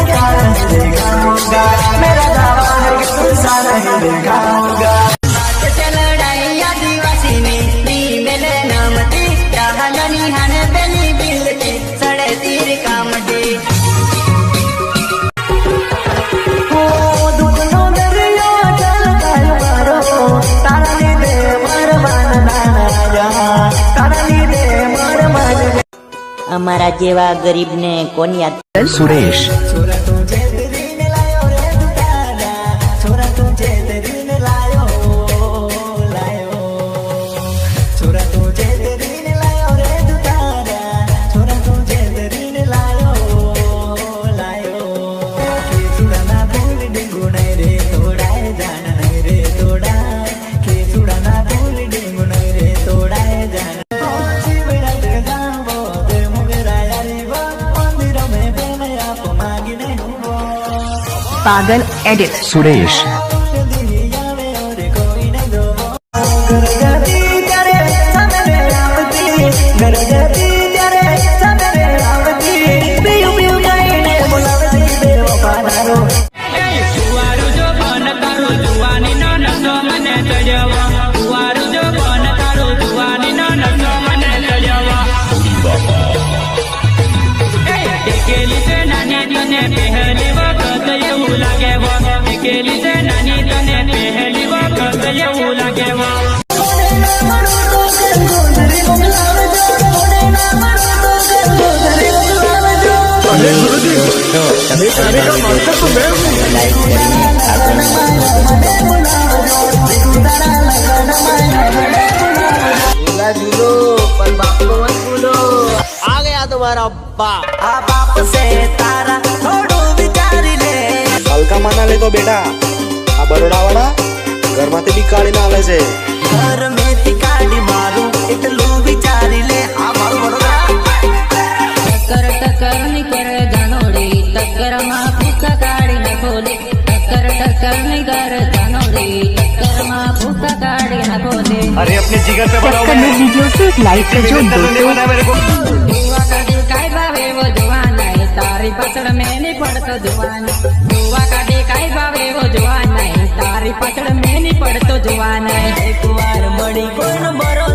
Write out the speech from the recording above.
क्या नहीं देखा होगा, मेरा दावा है कि तुमसा नहीं देखा होगा। चल लड़ाई आदिवासी नी मेले नामती राहलनी हन बेली बिलती सड़े तीर कामती हो दुखनो दरिया चल गयो मारो तारा लीधे मार मान नाना तारा लीधे मार मान। અમારા જેવા ગરીબને કોણ યાદ? सुरेश छोरा तुझे दिन लायो रे दुकाना, छोरा तुझे दिन लायो लायो, छोरा तुझे दिन लायो रे दुकाना, छोरा तुझे दिन लायो लायो। के सुड़ाना भूल डिंगू नहीं रे तोड़ाए जाना नहीं रे तोड़ा, के सुड़ाना भूल डिंगू नहीं रे तोड़ाए जाना। पागल एडिट सुरेश आ गया तुम्हारा बाप। आ बाप से तारा थोड़ो विचारी ले। हल्का मना ले तो बेटा आ बरोड़ा वाला घर में बी काढ़ी ना आवे छे। घर में ती काढ़ी मारू એટલું વિચારી લે। આ મારું બરોડા टक्कर टक्कर नहीं करे जानोड़ी टक्कर माँ फूका काढ़ी न खोले टक्कर टक्कर नहीं करे जानोड़ी टक्कर माँ फूका काढ़ी न खोले। अरे अपने जिगर पे बनाओ कर लो वीडियो से एक लाइक कर जो दोस्तों। मेरे को दुआ काढ़ी काई भावे वो जवान है तारी पछड़ में नहीं पड़तो जवान। दुआ काढ़ी काई भावे वो जवान है तारी पछड़ में नहीं पड़तो जवान है। એક વાર મળી કોણ બરો